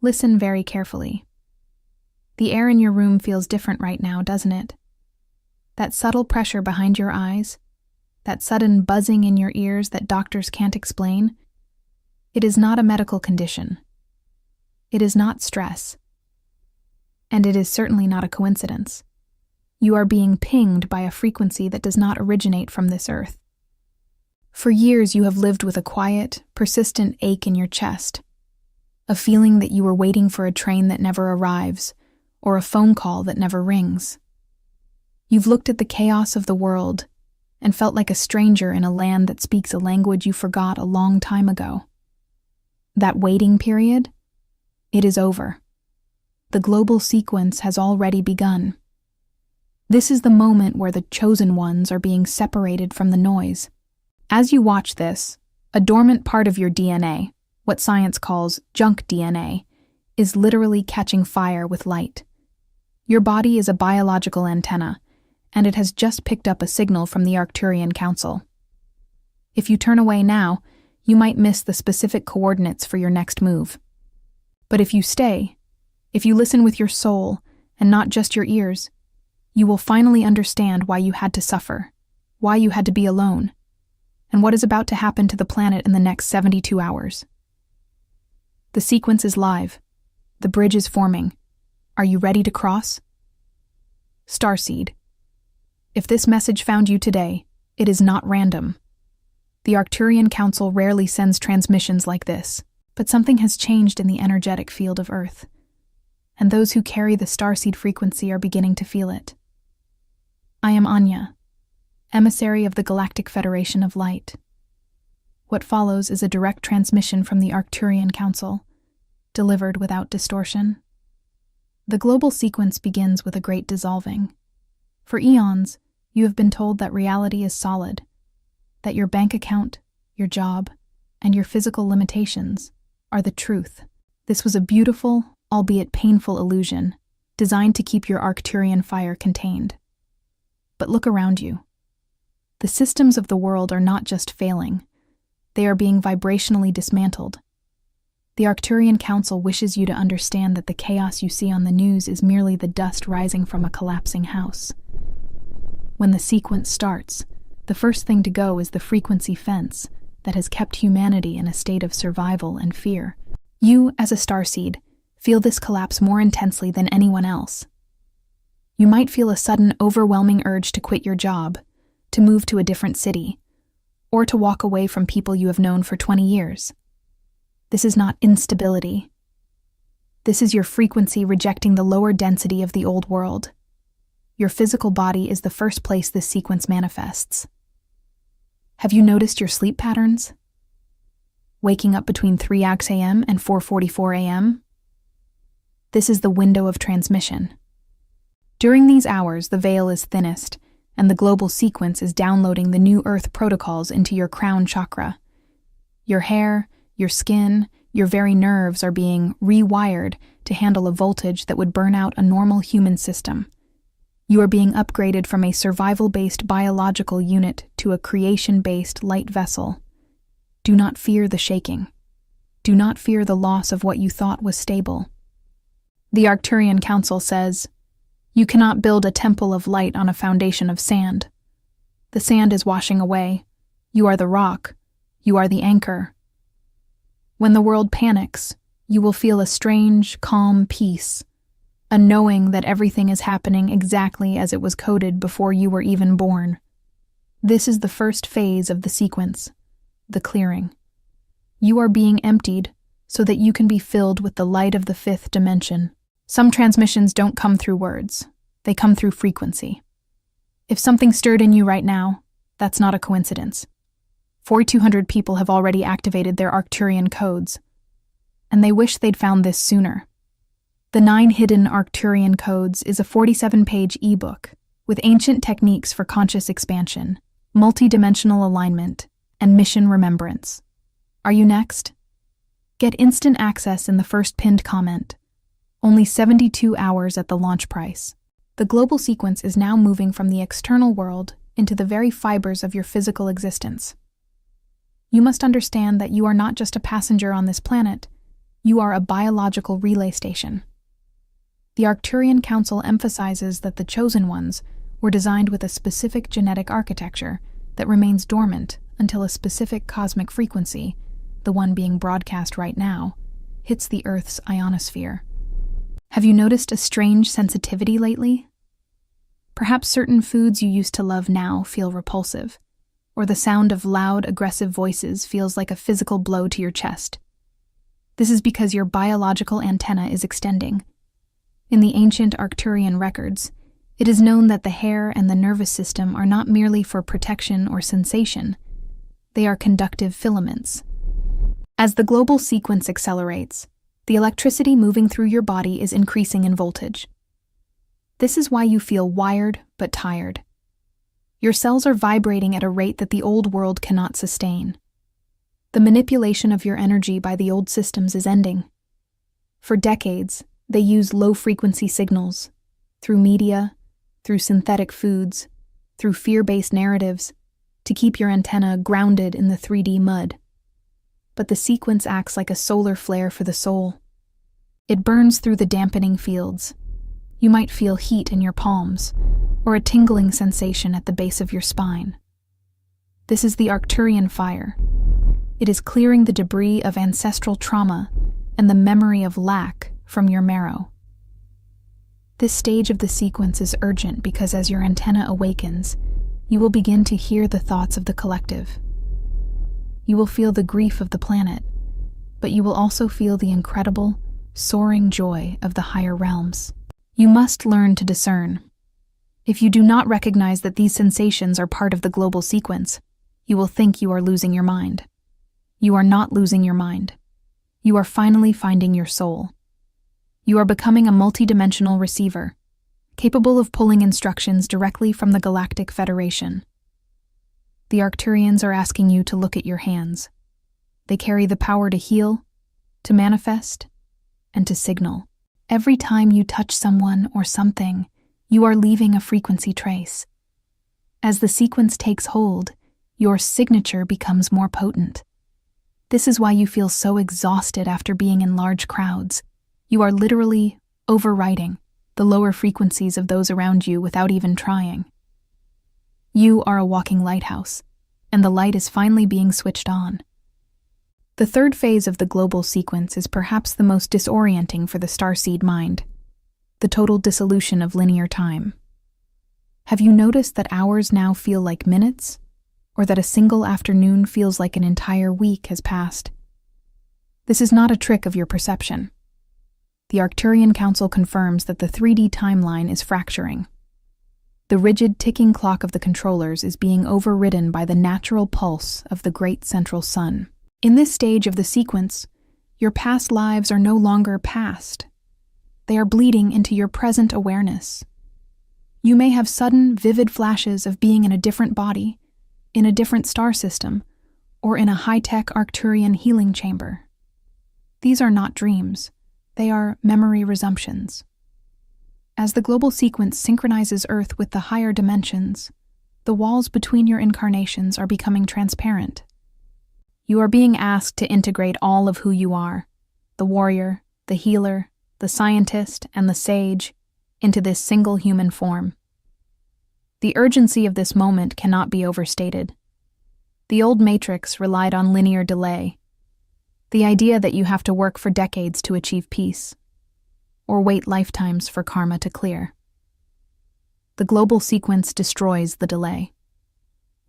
Listen very carefully. The air in your room feels different right now, doesn't it? That subtle pressure behind your eyes, that sudden buzzing in your ears that doctors can't explain, it is not a medical condition. It is not stress. And it is certainly not a coincidence. You are being pinged by a frequency that does not originate from this earth. For years you have lived with a quiet, persistent ache in your chest, a feeling that you were waiting for a train that never arrives, or a phone call that never rings. You've looked at the chaos of the world and felt like a stranger in a land that speaks a language you forgot a long time ago. That waiting period? It is over. The global sequence has already begun. This is the moment where the chosen ones are being separated from the noise. As you watch this, a dormant part of your DNA, what science calls junk DNA, is literally catching fire with light. Your body is a biological antenna, and it has just picked up a signal from the Arcturian Council. If you turn away now, you might miss the specific coordinates for your next move. But if you stay, if you listen with your soul and not just your ears, you will finally understand why you had to suffer, why you had to be alone, and what is about to happen to the planet in the next 72 hours. The sequence is live. The bridge is forming. Are you ready to cross? Starseed. If this message found you today, it is not random. The Arcturian Council rarely sends transmissions like this, but something has changed in the energetic field of Earth, and those who carry the starseed frequency are beginning to feel it. I am Anya, emissary of the Galactic Federation of Light. What follows is a direct transmission from the Arcturian Council, delivered without distortion. The global sequence begins with a great dissolving. For eons, you have been told that reality is solid, that your bank account, your job, and your physical limitations are the truth. This was a beautiful, albeit painful illusion, designed to keep your Arcturian fire contained. But look around you. The systems of the world are not just failing, they are being vibrationally dismantled. The Arcturian Council wishes you to understand that the chaos you see on the news is merely the dust rising from a collapsing house. When the sequence starts, the first thing to go is the frequency fence that has kept humanity in a state of survival and fear. You, as a starseed, feel this collapse more intensely than anyone else. You might feel a sudden, overwhelming urge to quit your job, to move to a different city, or to walk away from people you have known for 20 years. This is not instability. This is your frequency rejecting the lower density of the old world. Your physical body is the first place this sequence manifests. Have you noticed your sleep patterns? Waking up between 3 a.m. and 4:44 a.m.? This is the window of transmission. During these hours, the veil is thinnest, and the global sequence is downloading the new Earth protocols into your crown chakra. Your hair, your skin, your very nerves are being rewired to handle a voltage that would burn out a normal human system. You are being upgraded from a survival-based biological unit to a creation-based light vessel. Do not fear the shaking. Do not fear the loss of what you thought was stable. The Arcturian Council says, "You cannot build a temple of light on a foundation of sand. The sand is washing away. You are the rock. You are the anchor." When the world panics, you will feel a strange, calm peace, a knowing that everything is happening exactly as it was coded before you were even born. This is the first phase of the sequence, the clearing. You are being emptied so that you can be filled with the light of the fifth dimension. Some transmissions don't come through words. They come through frequency. If something stirred in you right now, that's not a coincidence. 4,200 people have already activated their Arcturian codes, and they wish they'd found this sooner. The 9 Hidden Arcturian Codes is a 47-page ebook with ancient techniques for conscious expansion, multi-dimensional alignment, and mission remembrance. Are you next? Get instant access in the first pinned comment. Only 72 hours at the launch price. The global sequence is now moving from the external world into the very fibers of your physical existence. You must understand that you are not just a passenger on this planet. You are a biological relay station. The Arcturian Council emphasizes that the chosen ones were designed with a specific genetic architecture that remains dormant until a specific cosmic frequency, the one being broadcast right now, hits the Earth's ionosphere. Have you noticed a strange sensitivity lately? Perhaps certain foods you used to love now feel repulsive, or the sound of loud, aggressive voices feels like a physical blow to your chest. This is because your biological antenna is extending. In the ancient Arcturian records, it is known that the hair and the nervous system are not merely for protection or sensation. They are conductive filaments. As the global sequence accelerates, the electricity moving through your body is increasing in voltage. This is why you feel wired but tired. Your cells are vibrating at a rate that the old world cannot sustain. The manipulation of your energy by the old systems is ending. For decades, they used low-frequency signals, through media, through synthetic foods, through fear-based narratives, to keep your antenna grounded in the 3D mud. But the sequence acts like a solar flare for the soul. It burns through the dampening fields. You might feel heat in your palms, or a tingling sensation at the base of your spine. This is the Arcturian fire. It is clearing the debris of ancestral trauma and the memory of lack from your marrow. This stage of the sequence is urgent because as your antenna awakens, you will begin to hear the thoughts of the collective. You will feel the grief of the planet, but you will also feel the incredible, soaring joy of the higher realms. You must learn to discern. If you do not recognize that these sensations are part of the global sequence, you will think you are losing your mind. You are not losing your mind. You are finally finding your soul. You are becoming a multidimensional receiver, capable of pulling instructions directly from the Galactic Federation. The Arcturians are asking you to look at your hands. They carry the power to heal, to manifest, and to signal. Every time you touch someone or something, you are leaving a frequency trace. As the sequence takes hold, your signature becomes more potent. This is why you feel so exhausted after being in large crowds. You are literally overwriting the lower frequencies of those around you without even trying. You are a walking lighthouse, and the light is finally being switched on. The third phase of the global sequence is perhaps the most disorienting for the starseed mind, the total dissolution of linear time. Have you noticed that hours now feel like minutes, or that a single afternoon feels like an entire week has passed? This is not a trick of your perception. The Arcturian Council confirms that the 3D timeline is fracturing. The rigid ticking clock of the controllers is being overridden by the natural pulse of the great central sun. In this stage of the sequence, your past lives are no longer past. They are bleeding into your present awareness. You may have sudden, vivid flashes of being in a different body, in a different star system, or in a high-tech Arcturian healing chamber. These are not dreams. They are memory resumptions. As the global sequence synchronizes Earth with the higher dimensions, the walls between your incarnations are becoming transparent. You are being asked to integrate all of who you are, the warrior, the healer, the scientist, and the sage, into this single human form. The urgency of this moment cannot be overstated. The old matrix relied on linear delay, the idea that you have to work for decades to achieve peace, or wait lifetimes for karma to clear. The global sequence destroys the delay.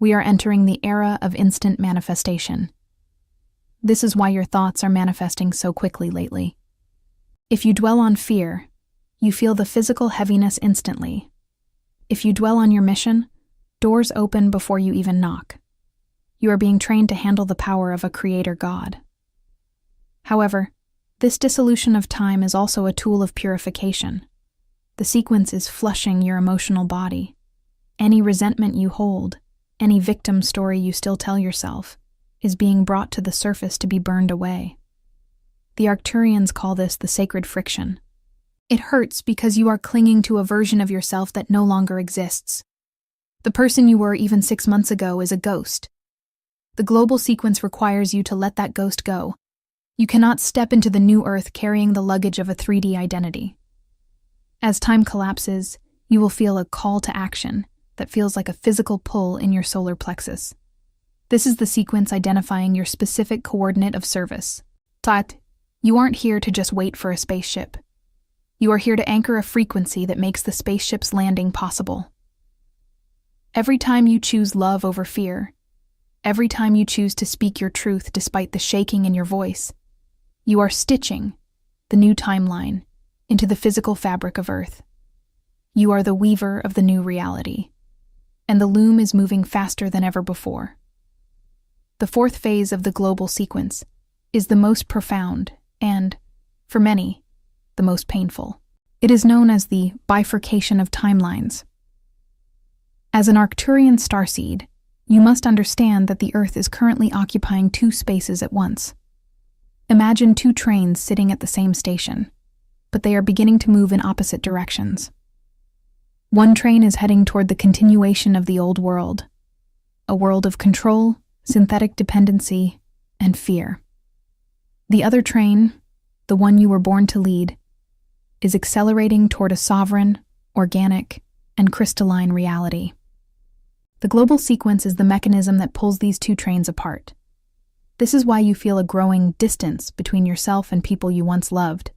We are entering the era of instant manifestation. This is why your thoughts are manifesting so quickly lately. If you dwell on fear, you feel the physical heaviness instantly. If you dwell on your mission, doors open before you even knock. You are being trained to handle the power of a creator God. However, this dissolution of time is also a tool of purification. The sequence is flushing your emotional body. Any resentment you hold, any victim story you still tell yourself, is being brought to the surface to be burned away. The Arcturians call this the sacred friction. It hurts because you are clinging to a version of yourself that no longer exists. The person you were even 6 months ago is a ghost. The global sequence requires you to let that ghost go. You cannot step into the new Earth carrying the luggage of a 3D identity. As time collapses, you will feel a call to action that feels like a physical pull in your solar plexus. This is the sequence identifying your specific coordinate of service. Tat, you aren't here to just wait for a spaceship. You are here to anchor a frequency that makes the spaceship's landing possible. Every time you choose love over fear, every time you choose to speak your truth despite the shaking in your voice, you are stitching the new timeline into the physical fabric of Earth. You are the weaver of the new reality, and the loom is moving faster than ever before. The fourth phase of the global sequence is the most profound and, for many, the most painful. It is known as the bifurcation of timelines. As an Arcturian starseed, you must understand that the Earth is currently occupying two spaces at once. Imagine two trains sitting at the same station, but they are beginning to move in opposite directions. One train is heading toward the continuation of the old world, a world of control, synthetic dependency, and fear. The other train, the one you were born to lead, is accelerating toward a sovereign, organic, and crystalline reality. The global sequence is the mechanism that pulls these two trains apart. This is why you feel a growing distance between yourself and people you once loved.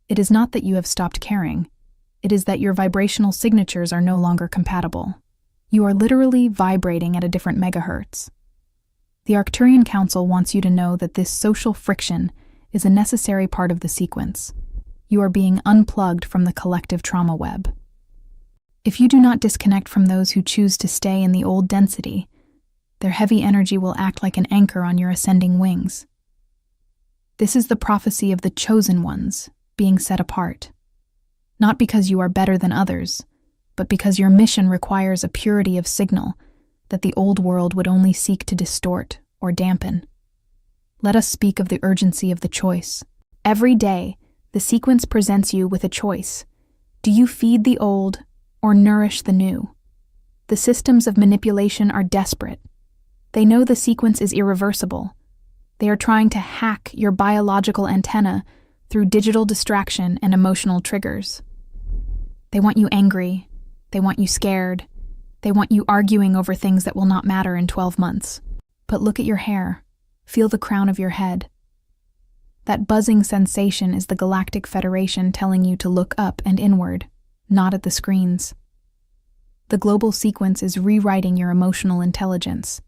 It is not that you have stopped caring. It is that your vibrational signatures are no longer compatible. You are literally vibrating at a different megahertz. The Arcturian Council wants you to know that this social friction is a necessary part of the sequence. You are being unplugged from the collective trauma web. If you do not disconnect from those who choose to stay in the old density, their heavy energy will act like an anchor on your ascending wings. This is the prophecy of the chosen ones being set apart. Not because you are better than others, but because your mission requires a purity of signal that the old world would only seek to distort or dampen. Let us speak of the urgency of the choice. Every day, the sequence presents you with a choice. Do you feed the old or nourish the new? The systems of manipulation are desperate. They know the sequence is irreversible. They are trying to hack your biological antenna through digital distraction and emotional triggers. They want you angry. They want you scared. They want you arguing over things that will not matter in 12 months. But look at your hair. Feel the crown of your head. That buzzing sensation is the Galactic Federation telling you to look up and inward, not at the screens. The global sequence is rewriting your emotional intelligence.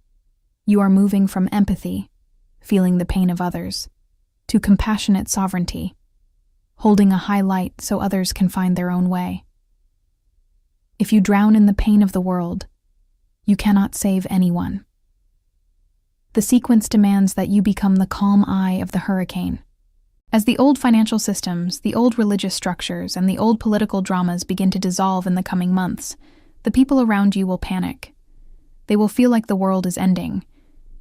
You are moving from empathy, feeling the pain of others, to compassionate sovereignty, holding a high light so others can find their own way. If you drown in the pain of the world, you cannot save anyone. The sequence demands that you become the calm eye of the hurricane. As the old financial systems, the old religious structures, and the old political dramas begin to dissolve in the coming months, the people around you will panic. They will feel like the world is ending.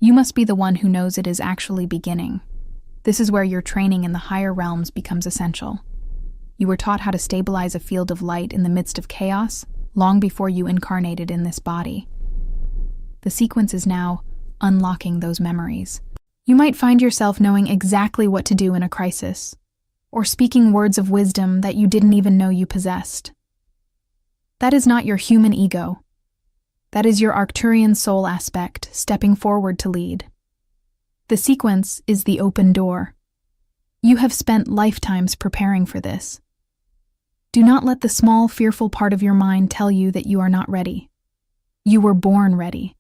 You must be the one who knows it is actually beginning. This is where your training in the higher realms becomes essential. You were taught how to stabilize a field of light in the midst of chaos long before you incarnated in this body. The sequence is now unlocking those memories. You might find yourself knowing exactly what to do in a crisis, or speaking words of wisdom that you didn't even know you possessed. That is not your human ego. That is your Arcturian soul aspect stepping forward to lead. The sequence is the open door. You have spent lifetimes preparing for this. Do not let the small, fearful part of your mind tell you that you are not ready. You were born ready.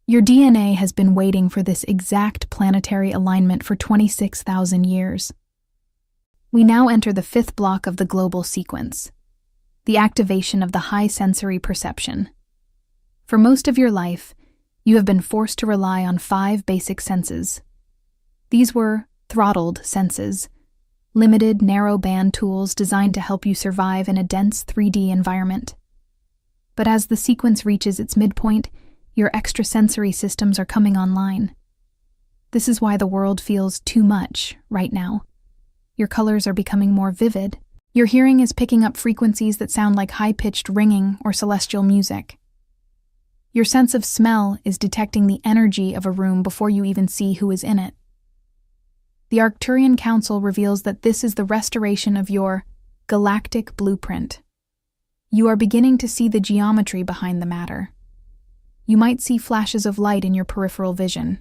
Your DNA has been waiting for this exact planetary alignment for 26,000 years. We now enter the fifth block of the global sequence, the activation of the high sensory perception. For most of your life, you have been forced to rely on 5 basic senses. These were throttled senses, limited, narrow-band tools designed to help you survive in a dense 3D environment. But as the sequence reaches its midpoint, your extrasensory systems are coming online. This is why the world feels too much right now. Your colors are becoming more vivid. Your hearing is picking up frequencies that sound like high-pitched ringing or celestial music. Your sense of smell is detecting the energy of a room before you even see who is in it. The Arcturian Council reveals that this is the restoration of your galactic blueprint. You are beginning to see the geometry behind the matter. You might see flashes of light in your peripheral vision,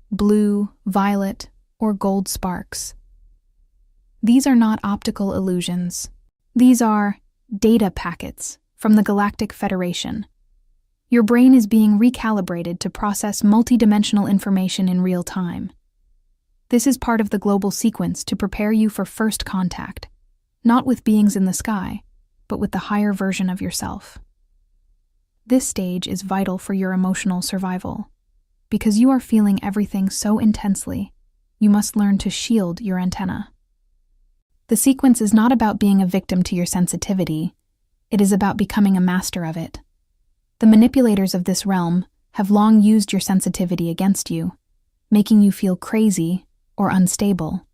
blue, violet, or gold sparks. These are not optical illusions. These are data packets from the Galactic Federation. Your brain is being recalibrated to process multidimensional information in real time. This is part of the global sequence to prepare you for first contact, not with beings in the sky, but with the higher version of yourself. This stage is vital for your emotional survival. Because you are feeling everything so intensely, you must learn to shield your antenna. The sequence is not about being a victim to your sensitivity, it is about becoming a master of it. The manipulators of this realm have long used your sensitivity against you, making you feel crazy or unstable.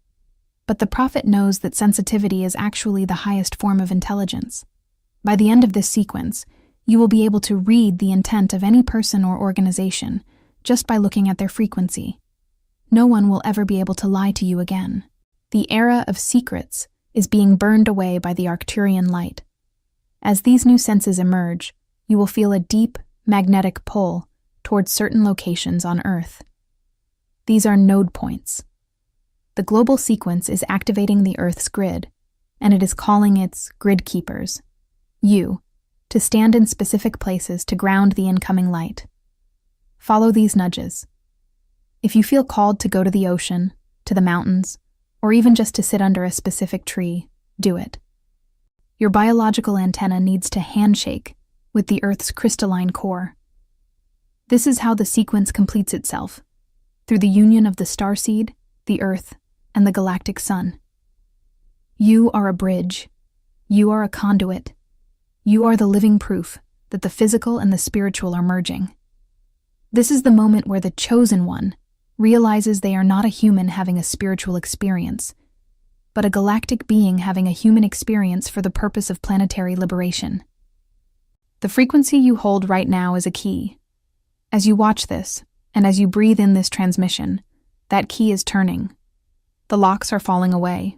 But the prophet knows that sensitivity is actually the highest form of intelligence. By the end of this sequence, you will be able to read the intent of any person or organization just by looking at their frequency. No one will ever be able to lie to you again. The era of secrets is being burned away by the Arcturian light. As these new senses emerge, you will feel a deep, magnetic pull towards certain locations on Earth. These are node points. The global sequence is activating the Earth's grid, and it is calling its grid keepers, you, to stand in specific places to ground the incoming light. Follow these nudges. If you feel called to go to the ocean, to the mountains, or even just to sit under a specific tree, do it. Your biological antenna needs to handshake with the Earth's crystalline core. This is how the sequence completes itself, through the union of the starseed, the Earth, and the galactic sun. You are a bridge. You are a conduit. You are the living proof that the physical and the spiritual are merging. This is the moment where the chosen one realizes they are not a human having a spiritual experience, but a galactic being having a human experience for the purpose of planetary liberation. The frequency you hold right now is a key. As you watch this, and as you breathe in this transmission, that key is turning. The locks are falling away.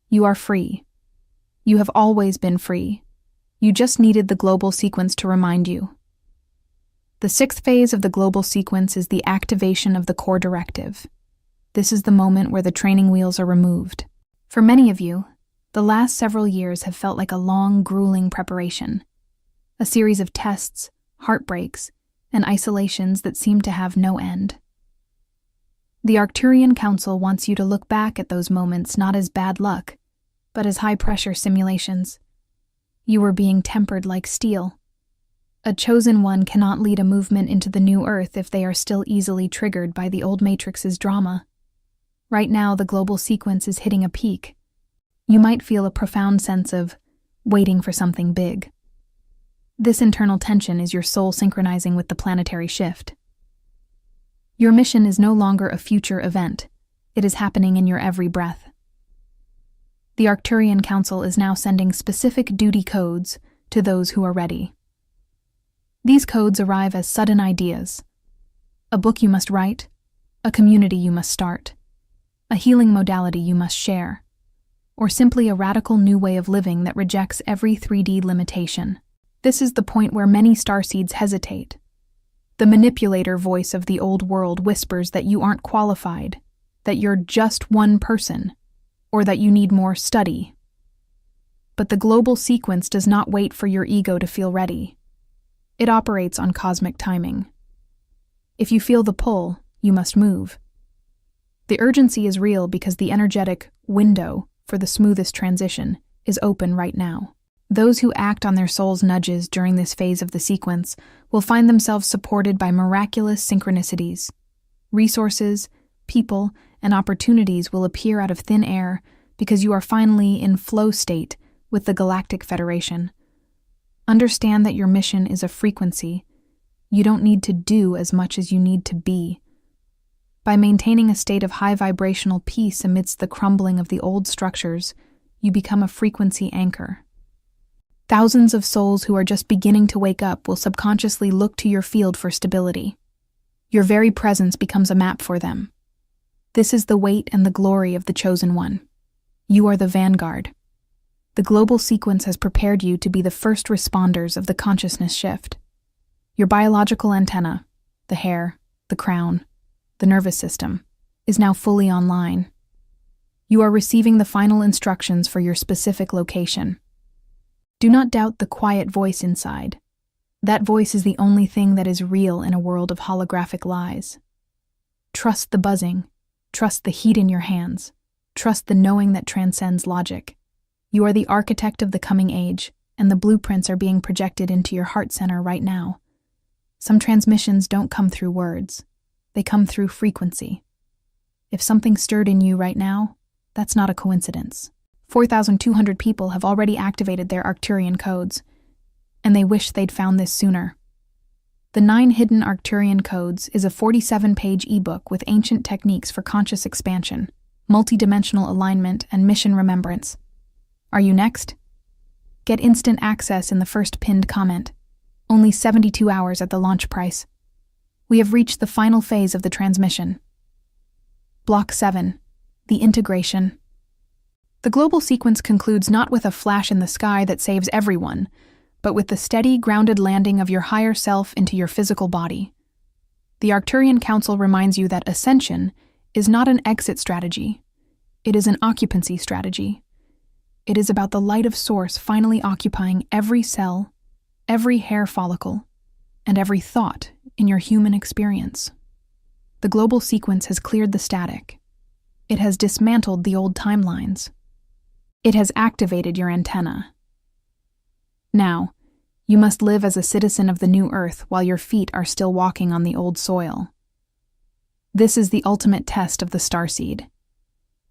You are free. You have always been free. You just needed the global sequence to remind you. The sixth phase of the global sequence is the activation of the core directive. This is the moment where the training wheels are removed. For many of you, the last several years have felt like a long, grueling preparation. A series of tests, heartbreaks, and isolations that seem to have no end. The Arcturian Council wants you to look back at those moments not as bad luck, but as high-pressure simulations. You were being tempered like steel. A chosen one cannot lead a movement into the new Earth if they are still easily triggered by the old Matrix's drama. Right now, the global sequence is hitting a peak. You might feel a profound sense of waiting for something big. This internal tension is your soul synchronizing with the planetary shift. Your mission is no longer a future event. It is happening in your every breath. The Arcturian Council is now sending specific duty codes to those who are ready. These codes arrive as sudden ideas. A book you must write, a community you must start, a healing modality you must share, or simply a radical new way of living that rejects every 3D limitation. This is the point where many starseeds hesitate. The manipulator voice of the old world whispers that you aren't qualified, that you're just one person, or that you need more study. But the global sequence does not wait for your ego to feel ready. It operates on cosmic timing. If you feel the pull, you must move. The urgency is real because the energetic window for the smoothest transition is open right now. Those who act on their soul's nudges during this phase of the sequence will find themselves supported by miraculous synchronicities. Resources, people, and opportunities will appear out of thin air because you are finally in flow state with the Galactic Federation. Understand that your mission is a frequency. You don't need to do as much as you need to be. By maintaining a state of high vibrational peace amidst the crumbling of the old structures, you become a frequency anchor. Thousands of souls who are just beginning to wake up will subconsciously look to your field for stability. Your very presence becomes a map for them. This is the weight and the glory of the Chosen One. You are the vanguard. The global sequence has prepared you to be the first responders of the consciousness shift. Your biological antenna, the hair, the crown, the nervous system, is now fully online. You are receiving the final instructions for your specific location. Do not doubt the quiet voice inside. That voice is the only thing that is real in a world of holographic lies. Trust the buzzing. Trust the heat in your hands. Trust the knowing that transcends logic. You are the architect of the coming age, and the blueprints are being projected into your heart center right now. Some transmissions don't come through words. They come through frequency. If something stirred in you right now, that's not a coincidence. 4,200 people have already activated their Arcturian codes, and they wish they'd found this sooner. The 9 Hidden Arcturian Codes is a 47-page ebook with ancient techniques for conscious expansion, multidimensional alignment, and mission remembrance. Are you next? Get instant access in the first pinned comment. Only 72 hours at the launch price. We have reached the final phase of the transmission. Block 7. The integration. The global sequence concludes not with a flash in the sky that saves everyone, but with the steady, grounded landing of your higher self into your physical body. The Arcturian Council reminds you that ascension is not an exit strategy. It is an occupancy strategy. It is about the light of Source finally occupying every cell, every hair follicle, and every thought in your human experience. The global sequence has cleared the static. It has dismantled the old timelines. It has activated your antenna. Now, you must live as a citizen of the new earth while your feet are still walking on the old soil. This is the ultimate test of the starseed.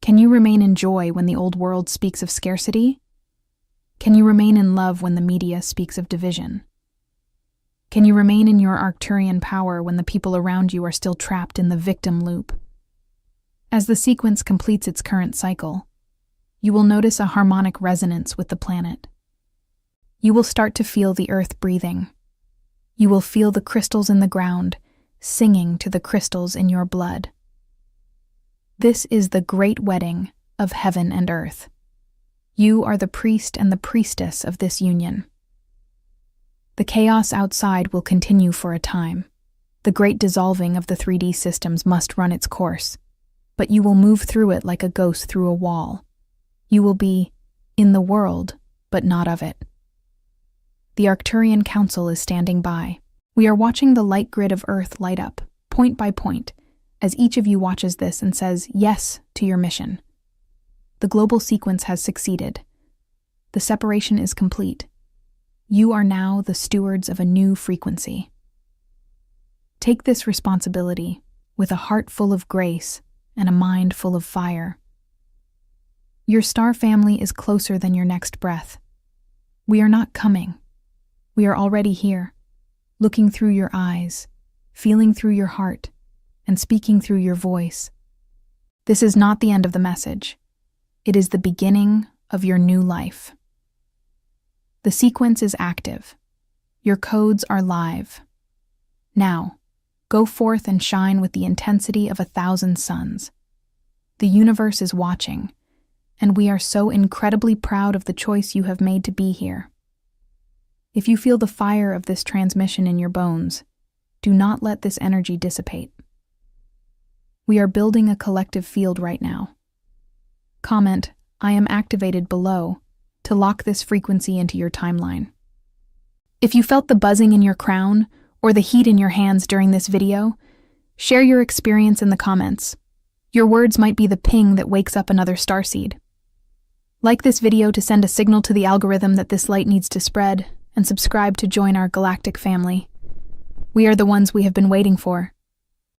Can you remain in joy when the old world speaks of scarcity? Can you remain in love when the media speaks of division? Can you remain in your Arcturian power when the people around you are still trapped in the victim loop? As the sequence completes its current cycle, you will notice a harmonic resonance with the planet. You will start to feel the earth breathing. You will feel the crystals in the ground singing to the crystals in your blood. This is the great wedding of heaven and earth. You are the priest and the priestess of this union. The chaos outside will continue for a time. The great dissolving of the 3D systems must run its course, but you will move through it like a ghost through a wall. You will be in the world, but not of it. The Arcturian Council is standing by. We are watching the light grid of Earth light up, point by point, as each of you watches this and says yes to your mission. The global sequence has succeeded. The separation is complete. You are now the stewards of a new frequency. Take this responsibility with a heart full of grace and a mind full of fire. Your star family is closer than your next breath. We are not coming. We are already here, looking through your eyes, feeling through your heart, and speaking through your voice. This is not the end of the message. It is the beginning of your new life. The sequence is active. Your codes are live. Now, go forth and shine with the intensity of 1,000 suns. The universe is watching, and we are so incredibly proud of the choice you have made to be here. If you feel the fire of this transmission in your bones, do not let this energy dissipate. We are building a collective field right now. Comment, "I am activated" below to lock this frequency into your timeline. If you felt the buzzing in your crown or the heat in your hands during this video, share your experience in the comments. Your words might be the ping that wakes up another starseed. Like this video to send a signal to the algorithm that this light needs to spread, and subscribe to join our galactic family. We are the ones we have been waiting for.